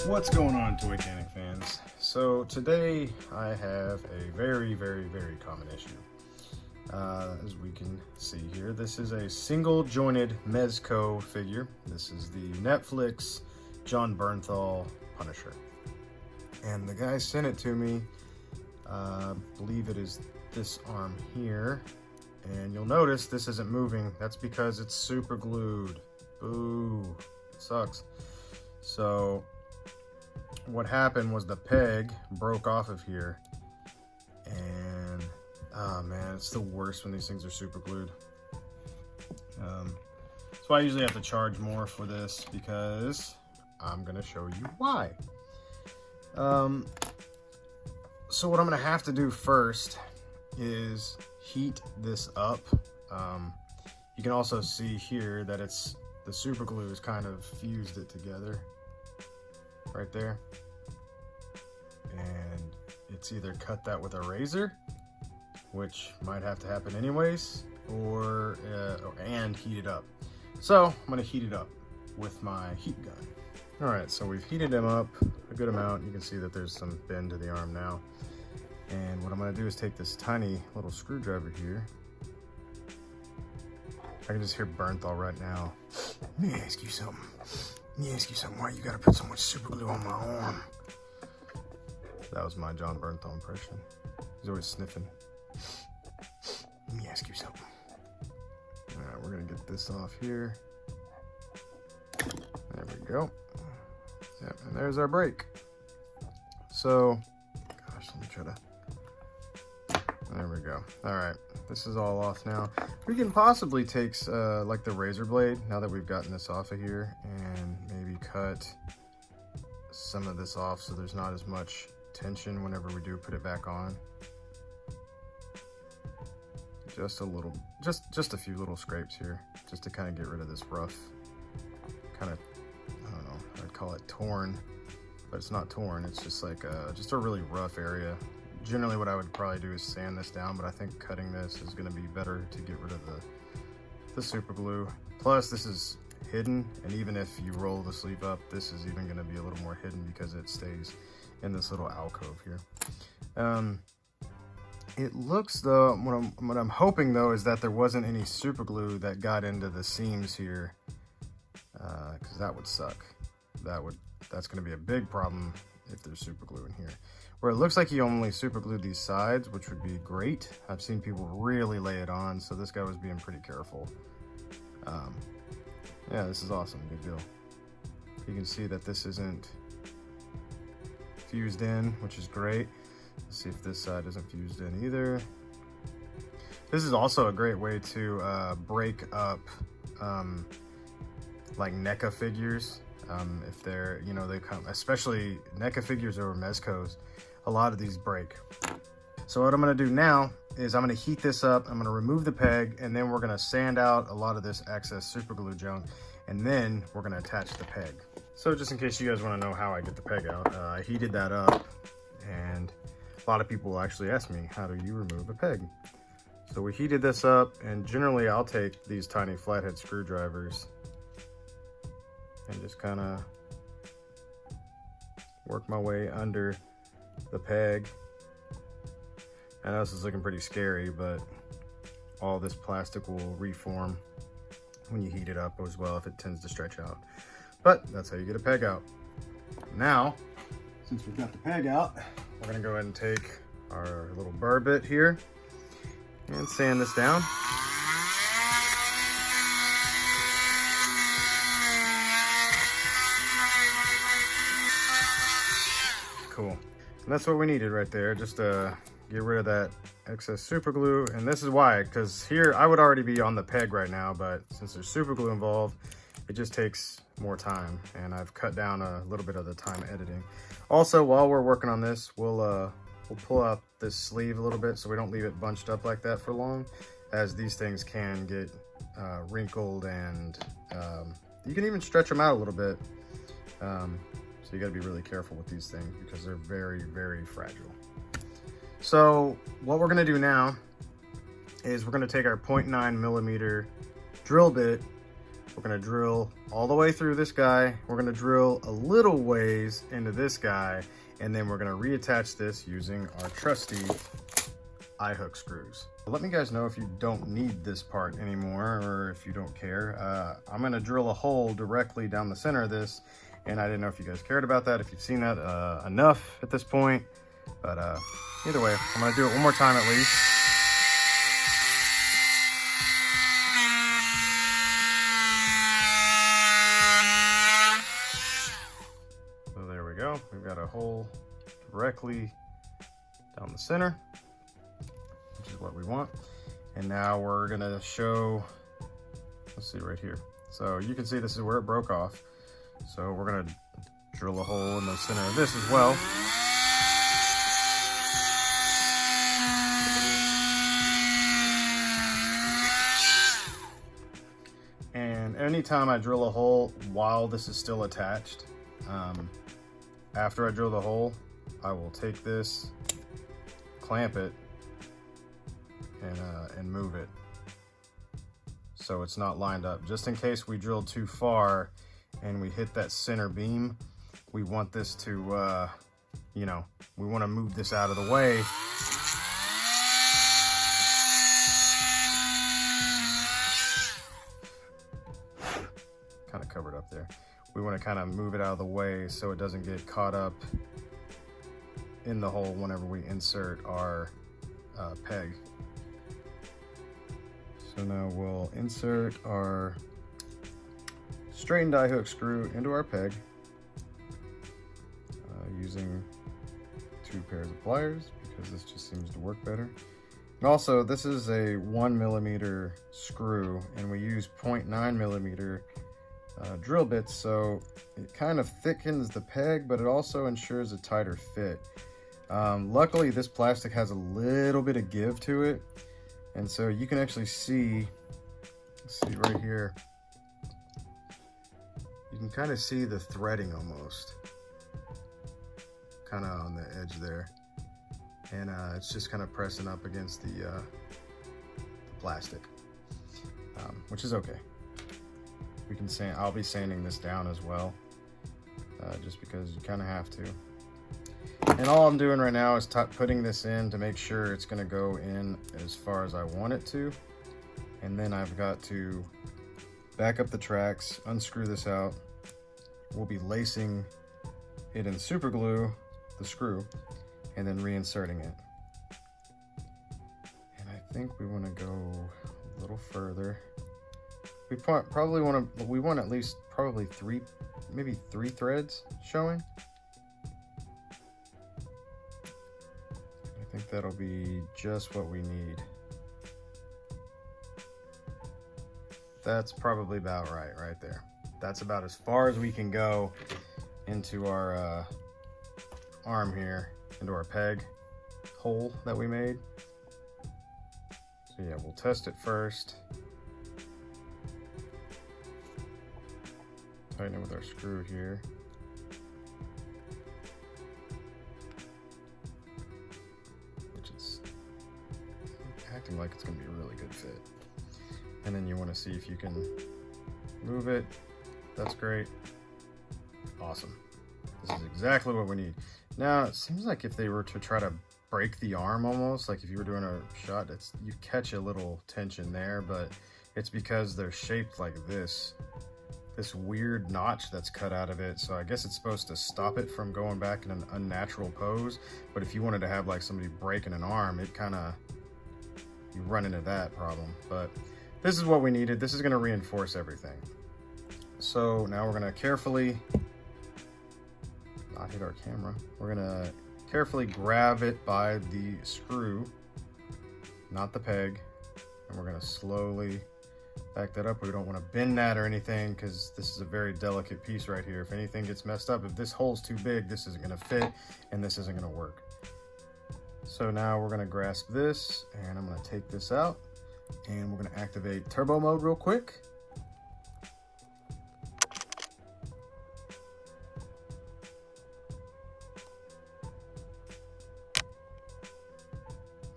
What's going on, toy canning fans? So today I have a very common issue. As we can see here, this is a single jointed Mezco figure. This is the Netflix Jon Bernthal Punisher. And the guy sent it to me, I believe it is this arm here. And you'll notice this isn't moving. That's because it's super glued. Boo, it sucks. So what happened was the peg broke off of here, and oh man, it's the worst when these things are super glued. So I usually have to charge more for this because I'm gonna show you why. So what I'm gonna have to do first is heat this up. You can also see here that the super glue is kind of fused it together right there, and it's either cut that with a razor, which might have to happen anyways, or and heat it up. So I'm gonna heat it up with my heat gun. All right, so we've heated them up a good amount. You can see that there's some bend to the arm now, and what I'm gonna do is take this tiny little screwdriver here. I can just hear Bernthal right now. Let me ask you something. Why you gotta put so much super glue on my arm? That was my Jon Bernthal impression. He's always sniffing. Let me ask you something. All right, we're gonna get this off here. There we go. Yep, and there's our brake. So, gosh, let me try to. There we go. All right, this is all off now. We can possibly take like the razor blade, now that we've gotten this off of here, and maybe cut some of this off so there's not as much tension whenever we do put it back on. Just a little, just a few little scrapes here, just to kind of get rid of this rough, kind of, I don't know, I'd call it torn, but it's not torn. It's just like just a really rough area. Generally what I would probably do is sand this down, but I think cutting this is going to be better to get rid of the super glue. Plus this is hidden, and even if you roll the sleeve up, this is even going to be a little more hidden because it stays in this little alcove here. It looks though, what I'm hoping though is that there wasn't any super glue that got into the seams here, because that would suck. That's going to be a big problem if there's super glue in here. Where it looks like he only super glued these sides, which would be great. I've seen people really lay it on, so this guy was being pretty careful. Yeah, this is awesome, good deal. You can see that this isn't fused in, which is great. Let's see if this side isn't fused in either. This is also a great way to break up like NECA figures. If they're, you know, they come, especially NECA figures over Mezcos, a lot of these break. So what I'm gonna do now is I'm gonna heat this up, I'm gonna remove the peg, and then we're gonna sand out a lot of this excess super glue junk, and then we're gonna attach the peg. So just in case you guys wanna know how I get the peg out, I heated that up, and a lot of people will actually ask me, how do you remove a peg? So we heated this up, and generally I'll take these tiny flathead screwdrivers and just kind of work my way under the peg. I know this is looking pretty scary, but all this plastic will reform when you heat it up as well if it tends to stretch out. But that's how you get a peg out. Now, since we've got the peg out, we're gonna go ahead and take our little burr bit here and sand this down. Cool. And that's what we needed right there, just to get rid of that excess super glue. And this is why, because here I would already be on the peg right now, but since there's super glue involved, it just takes more time, and I've cut down a little bit of the time editing. Also, while we're working on this, we'll pull out this sleeve a little bit so we don't leave it bunched up like that for long, as these things can get wrinkled, and you can even stretch them out a little bit. So you gotta be really careful with these things because they're very fragile. So what we're gonna do now is we're gonna take our 0.9 millimeter drill bit, We're gonna drill all the way through this guy. We're gonna drill a little ways into this guy, and then we're gonna reattach this using our trusty eye hook screws. Let me guys know if you don't need this part anymore, or if you don't care. I'm gonna drill a hole directly down the center of this, and I didn't know if you guys cared about that, if you've seen that enough at this point. But either way, I'm gonna do it one more time at least. So there we go. We've got a hole directly down the center, which is what we want. And now we're gonna show, let's see right here. So you can see this is where it broke off. So we're gonna drill a hole in the center of this as well. And anytime I drill a hole while this is still attached, after I drill the hole, I will take this, clamp it, and move it so it's not lined up. Just in case we drill too far and we hit that center beam, we want this to, you know, we want to move this out of the way. Kind of covered up there. We want to kind of move it out of the way so it doesn't get caught up in the hole whenever we insert our peg. So now we'll insert our straightened eye hook screw into our peg using 2 pairs of pliers, because this just seems to work better. And also, this is a 1mm screw, and we use 0.9mm drill bits, so it kind of thickens the peg, but it also ensures a tighter fit. Luckily, this plastic has a little bit of give to it, and so you can actually see, let's see right here, you can kind of see the threading almost, kind of on the edge there, and it's just kind of pressing up against the plastic, which is okay. We can sand. I'll be sanding this down as well, just because you kind of have to. And all I'm doing right now is putting this in to make sure it's going to go in as far as I want it to. And then I've got to back up the tracks, unscrew this out. We'll be lacing it in super glue, the screw, and then reinserting it. And I think we want to go a little further. We probably want to, we want at least probably maybe three threads showing. I think that'll be just what we need. That's probably about right there. That's about as far as we can go into our arm here, into our peg hole that we made. So yeah, we'll test it first. Tighten it with our screw here. Which is acting like it's gonna be a really good fit. And then you want to see if you can move it. That's great. Awesome. This is exactly what we need. Now, it seems like if they were to try to break the arm almost, like if you were doing a shot, you catch a little tension there, but it's because they're shaped like this weird notch that's cut out of it. So I guess it's supposed to stop it from going back in an unnatural pose. But if you wanted to have like somebody breaking an arm, it kind of, you run into that problem. But this is what we needed. This is going to reinforce everything. So now we're going to carefully not hit our camera. We're going to carefully grab it by the screw, not the peg. And we're going to slowly back that up. We don't want to bend that or anything, because this is a very delicate piece right here. If anything gets messed up, if this hole's too big, this isn't going to fit and this isn't going to work. So now we're going to grasp this, and I'm going to take this out, and we're going to activate turbo mode real quick.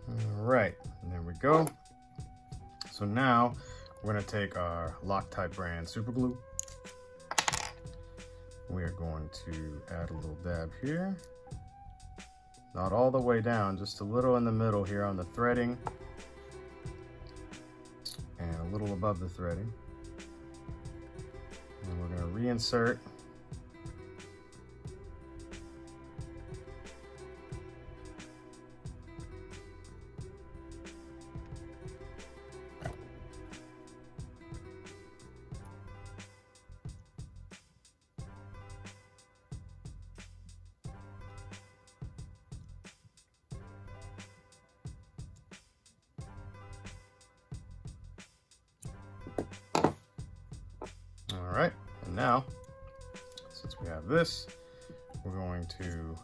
All right, and there we go. So now we're going to take our Loctite brand super glue. We are going to add a little dab here. Not all the way down, just a little in the middle here on the threading. And a little above the threading. And we're going to reinsert. All right, and now, since we have this, we're going to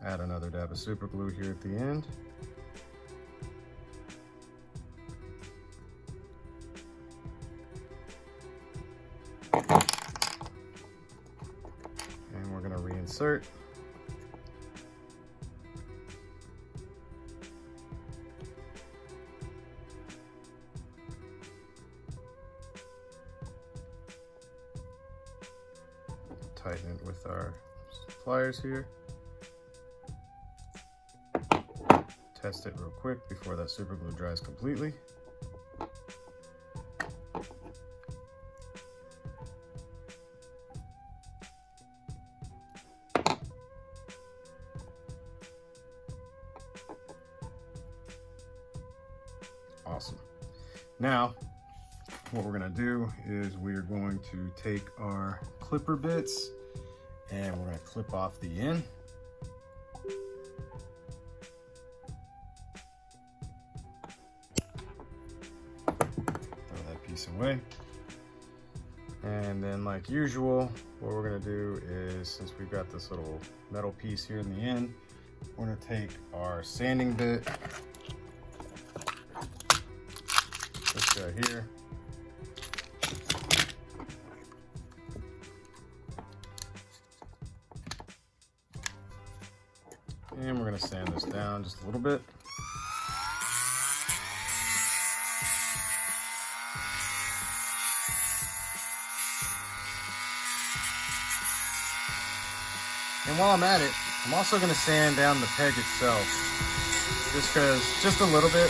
add another dab of super glue here at the end. And we're going to reinsert. Tighten it with our pliers here. Test it real quick before that super glue dries completely. Awesome. Now, what we're going to do is we're going to take our clipper bits and we're going to clip off the end. Throw that piece away. And then, like usual, what we're going to do is, since we've got this little metal piece here in the end, we're going to take our sanding bit, this guy here, and we're going to sand this down just a little bit. And while I'm at it, I'm also going to sand down the peg itself, just a little bit.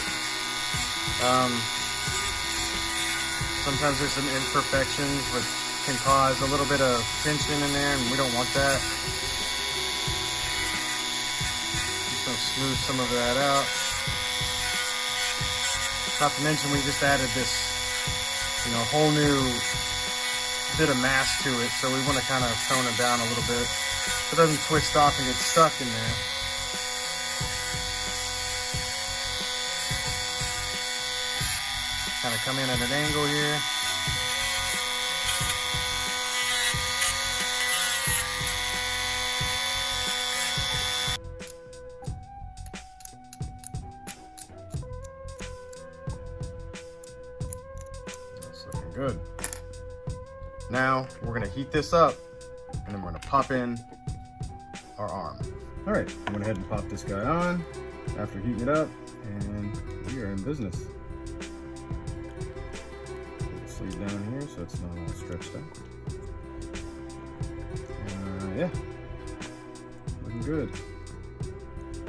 Sometimes there's some imperfections which can cause a little bit of tension in there, and we don't want that. Just going to smooth some of that out. Not to mention we just added this, whole new bit of mass to it, so we want to kind of tone it down a little bit so it doesn't twist off and get stuck in there. Kind of come in at an angle here. That's looking good. Now we're going to heat this up and then we're going to pop in our arm. All right, I went ahead and popped this guy on after heating it up, and we are in business. Sleeve down here so it's not all stretched out. Yeah, looking good.